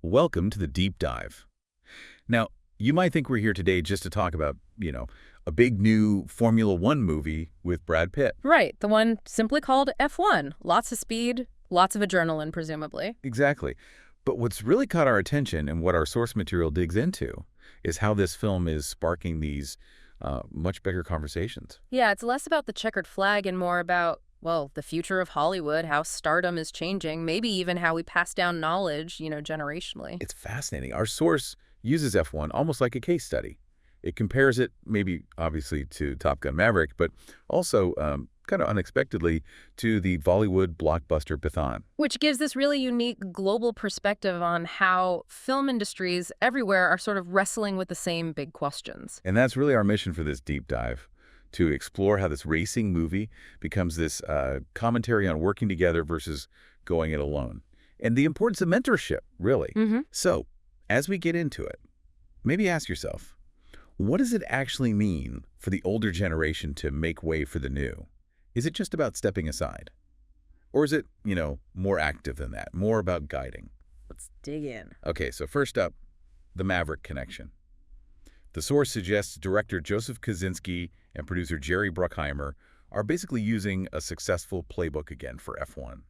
Welcome to the deep dive. Now, you might think we're here today just to talk about, a big new Formula One movie with Brad Pitt. Right, the one simply called F1. Lots of speed, lots of adrenaline, presumably. Exactly. But what's really caught our attention and what our source material digs into is how this film is sparking these much bigger conversations. Yeah, it's less about the checkered flag and more about, well, the future of Hollywood, how stardom is changing, maybe even how we pass down knowledge, generationally. It's fascinating. Our source uses F1 almost like a case study. It compares it, maybe obviously to Top Gun Maverick, but also kind of unexpectedly to the Bollywood blockbuster Pathaan. Which gives this really unique global perspective on how film industries everywhere are sort of wrestling with the same big questions. And that's really our mission for this deep dive, to explore how this racing movie becomes this commentary on working together versus going it alone. And the importance of mentorship, really. So, as we get into it, maybe ask yourself, what does it actually mean for the older generation to make way for the new? Is it just about stepping aside? Or is it, more active than that, more about guiding? Let's dig in. Okay, so first up, the Maverick connection. The source suggests director Joseph Kosinski and producer Jerry Bruckheimer are basically using a successful playbook again for F1.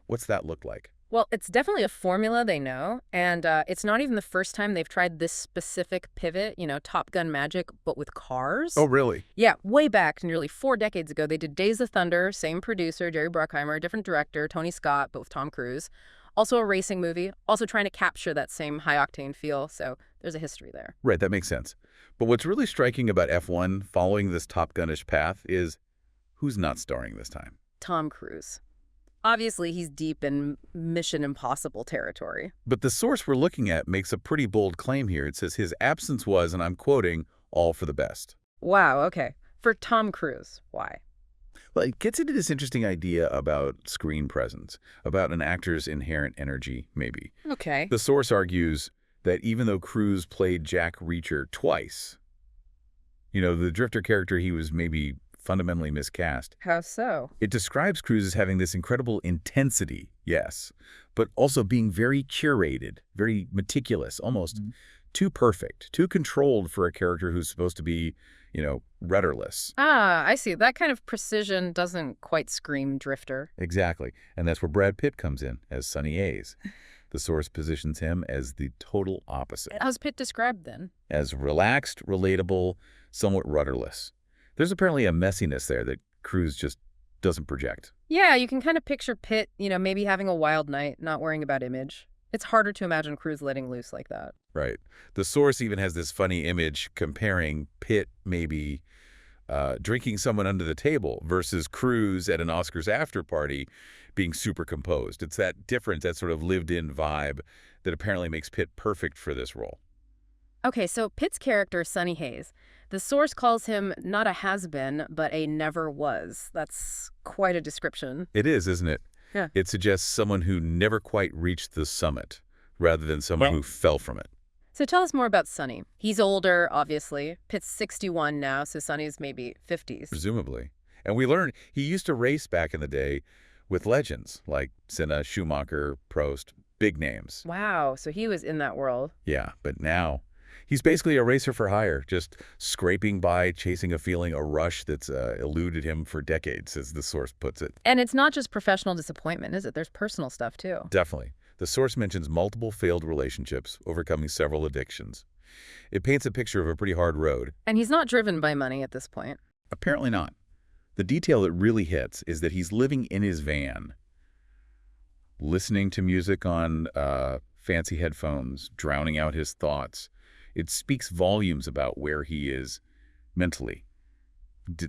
What's that look like? Well, it's definitely a formula they know, and it's not even the first time they've tried this specific pivot, Top Gun magic, but with cars. Oh, really? Yeah, way back, nearly 4 decades ago, they did Days of Thunder, same producer, Jerry Bruckheimer, different director, Tony Scott, but with Tom Cruise. Also a racing movie, also trying to capture that same high-octane feel, so there's a history there. Right, that makes sense. But what's really striking about F1 following this Top Gun-ish path is who's not starring this time? Tom Cruise. Obviously, he's deep in Mission Impossible territory. But the source we're looking at makes a pretty bold claim here. It says his absence was, and I'm quoting, all for the best. Wow, okay. For Tom Cruise, why? Well, it gets into this interesting idea about screen presence, about an actor's inherent energy, maybe. Okay. The source argues that even though Cruise played Jack Reacher twice, the drifter character, he was maybe fundamentally miscast. How so? It describes Cruise as having this incredible intensity, yes, but also being very curated, very meticulous, almost too perfect, too controlled for a character who's supposed to be, rudderless. Ah, I see. That kind of precision doesn't quite scream drifter. Exactly. And that's where Brad Pitt comes in as Sonny Hayes. The source positions him as the total opposite. How's Pitt described then? As relaxed, relatable, somewhat rudderless. There's apparently a messiness there that Cruise just doesn't project. Yeah, you can kind of picture Pitt, maybe having a wild night, not worrying about image. It's harder to imagine Cruise letting loose like that. Right. The source even has this funny image comparing Pitt maybe drinking someone under the table versus Cruise at an Oscars after party being super composed. It's that difference, that sort of lived-in vibe that apparently makes Pitt perfect for this role. Okay, so Pitt's character, Sonny Hayes, the source calls him not a has-been, but a never was. That's quite a description. It is, isn't it? Yeah. It suggests someone who never quite reached the summit, rather than someone who fell from it. So tell us more about Sonny. He's older, obviously. Pitt's 61 now, so Sonny's maybe 50s. Presumably. And we learn he used to race back in the day with legends like Senna, Schumacher, Prost, big names. Wow, so he was in that world. Yeah, but now he's basically a racer for hire, just scraping by, chasing a feeling, a rush that's eluded him for decades, as the source puts it. And it's not just professional disappointment, is it? There's personal stuff, too. Definitely. The source mentions multiple failed relationships, overcoming several addictions. It paints a picture of a pretty hard road. And he's not driven by money at this point. Apparently not. The detail that really hits is that he's living in his van, listening to music on fancy headphones, drowning out his thoughts. It speaks volumes about where he is mentally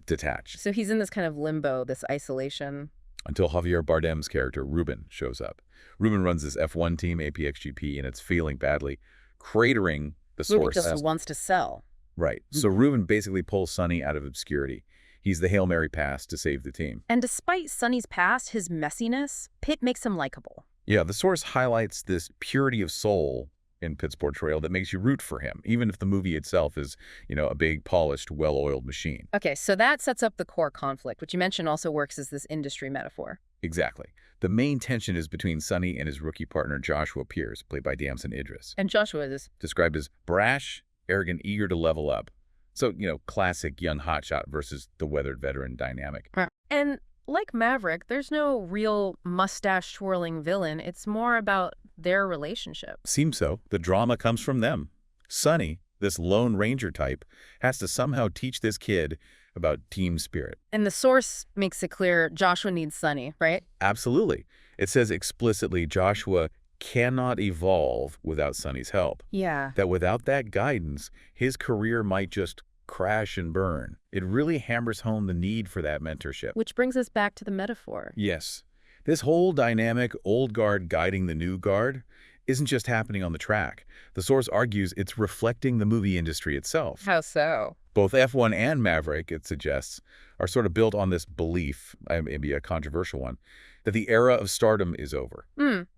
detached. So he's in this kind of limbo, this isolation. Until Javier Bardem's character, Ruben, shows up. Ruben runs this F1 team, APXGP, and it's failing badly, cratering the source. Ruben just wants to sell. Right. So Ruben basically pulls Sonny out of obscurity. He's the Hail Mary pass to save the team. And despite Sonny's past, his messiness, Pitt makes him likable. Yeah, the source highlights this purity of soul in Pitt's portrayal that makes you root for him, even if the movie itself is, a big, polished, well-oiled machine. Okay, so that sets up the core conflict, which you mentioned also works as this industry metaphor. Exactly. The main tension is between Sonny and his rookie partner Joshua Pierce, played by Damson Idris. And Joshua is Described as brash, arrogant, eager to level up. So, classic young hotshot versus the weathered veteran dynamic. And like Maverick, there's no real mustache-twirling villain. It's more about their relationship. Seems so. The drama comes from them. Sonny, this Lone Ranger type, has to somehow teach this kid about team spirit. And the source makes it clear Joshua needs Sonny, right? Absolutely. It says explicitly Joshua cannot evolve without Sonny's help. Yeah. That without that guidance, his career might just crash and burn. It really hammers home the need for that mentorship. Which brings us back to the metaphor. Yes. This whole dynamic, old guard guiding the new guard, isn't just happening on the track. The source argues it's reflecting the movie industry itself. How so? Both F1 and Maverick, it suggests, are sort of built on this belief, maybe a controversial one, that the era of stardom is over.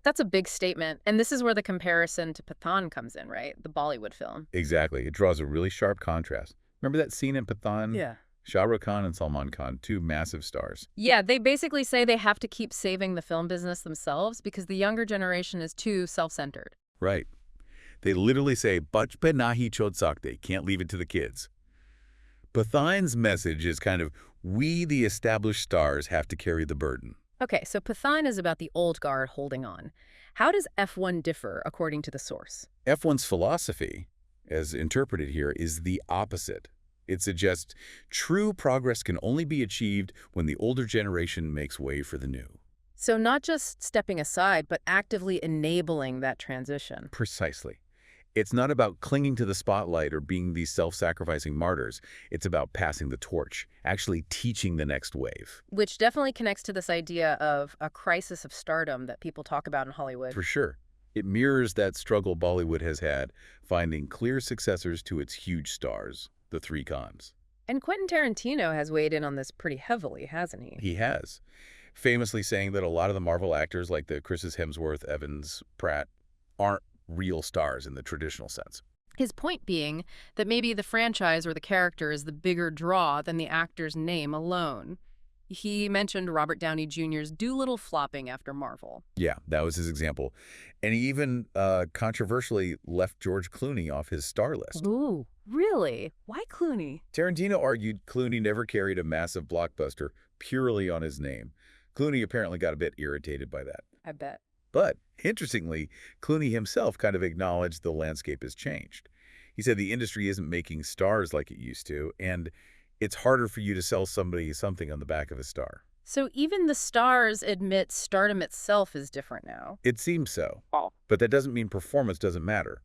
That's a big statement. And this is where the comparison to Pathaan comes in, right? The Bollywood film. Exactly. It draws a really sharp contrast. Remember that scene in Pathaan? Yeah. Shah Rukh and Salman Khan, two massive stars. Yeah, they basically say they have to keep saving the film business themselves because the younger generation is too self-centered. Right. They literally say, "Bach pe nahi chhod sakte," can't leave it to the kids. Pathaan's message is kind of, we the established stars have to carry the burden. Okay, so Pathaan is about the old guard holding on. How does F1 differ according to the source? F1's philosophy, as interpreted here, is the opposite. It suggests true progress can only be achieved when the older generation makes way for the new. So not just stepping aside, but actively enabling that transition. Precisely. It's not about clinging to the spotlight or being these self-sacrificing martyrs. It's about passing the torch, actually teaching the next wave. Which definitely connects to this idea of a crisis of stardom that people talk about in Hollywood. For sure. It mirrors that struggle Bollywood has had, finding clear successors to its huge stars, the three Khans. And Quentin Tarantino has weighed in on this pretty heavily, hasn't he? He has, famously saying that a lot of the Marvel actors like the Chris's Hemsworth, Evans, Pratt, aren't real stars in the traditional sense. His point being that maybe the franchise or the character is the bigger draw than the actor's name alone. He mentioned Robert Downey Jr.'s Doolittle flopping after Marvel. Yeah, that was his example. And he even controversially left George Clooney off his star list. Ooh, really? Why Clooney? Tarantino argued Clooney never carried a massive blockbuster purely on his name. Clooney apparently got a bit irritated by that. I bet. But, interestingly, Clooney himself kind of acknowledged the landscape has changed. He said the industry isn't making stars like it used to, and it's harder for you to sell somebody something on the back of a star. So even the stars admit stardom itself is different now. It seems so. Oh. But that doesn't mean performance doesn't matter.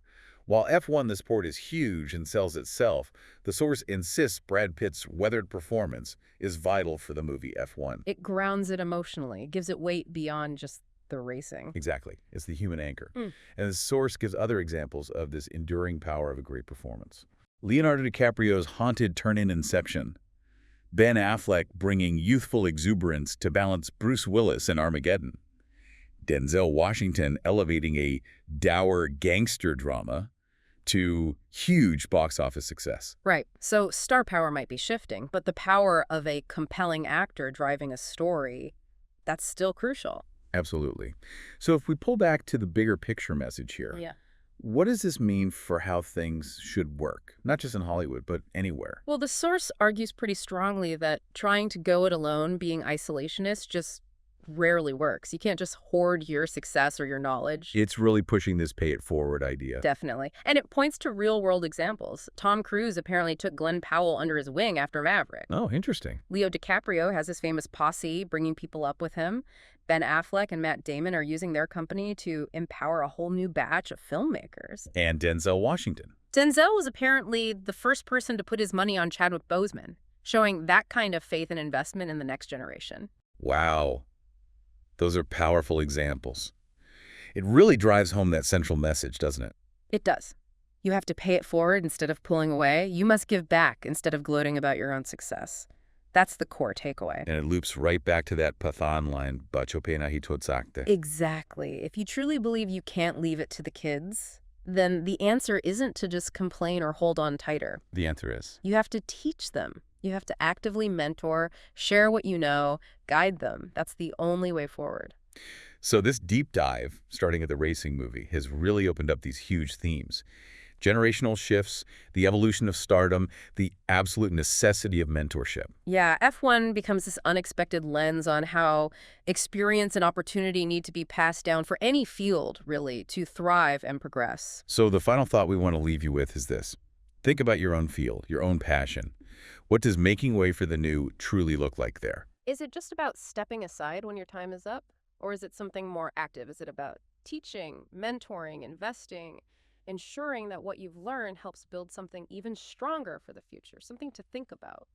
While F1 the sport is huge and sells itself, the source insists Brad Pitt's weathered performance is vital for the movie F1. It grounds it emotionally, gives it weight beyond just the racing. Exactly. It's the human anchor. And the source gives other examples of this enduring power of a great performance. Leonardo DiCaprio's haunted turn in Inception. Ben Affleck bringing youthful exuberance to balance Bruce Willis in Armageddon. Denzel Washington elevating a dour gangster drama to huge box office success. Right. So star power might be shifting, but the power of a compelling actor driving a story, that's still crucial. Absolutely. So if we pull back to the bigger picture message here, what does this mean for how things should work? Not just in Hollywood, but anywhere. Well, the source argues pretty strongly that trying to go it alone, being isolationist, just rarely works. You can't just hoard your success or your knowledge. It's really pushing this pay it forward idea. Definitely. And it points to real-world examples. Tom Cruise apparently took Glenn Powell under his wing after Maverick. Oh, interesting. Leo DiCaprio has his famous posse bringing people up with him. Ben Affleck and Matt Damon are using their company to empower a whole new batch of filmmakers. And Denzel Washington. Denzel was apparently the first person to put his money on Chadwick Boseman, showing that kind of faith and investment in the next generation. Wow. Those are powerful examples. It really drives home that central message, doesn't it? It does. You have to pay it forward instead of pulling away. You must give back instead of gloating about your own success. That's the core takeaway. And it loops right back to that Pathaan line, "Bacho pe nahi chhod sakte." Exactly. If you truly believe you can't leave it to the kids, then the answer isn't to just complain or hold on tighter. The answer is? You have to teach them. You have to actively mentor, share what you know, guide them. That's the only way forward. So this deep dive, starting at the racing movie, has really opened up these huge themes. Generational shifts, the evolution of stardom, the absolute necessity of mentorship. Yeah, F1 becomes this unexpected lens on how experience and opportunity need to be passed down for any field, really, to thrive and progress. So the final thought we want to leave you with is this. Think about your own field, your own passion. What does making way for the new truly look like there? Is it just about stepping aside when your time is up? Or is it something more active? Is it about teaching, mentoring, investing, ensuring that what you've learned helps build something even stronger for the future, something to think about?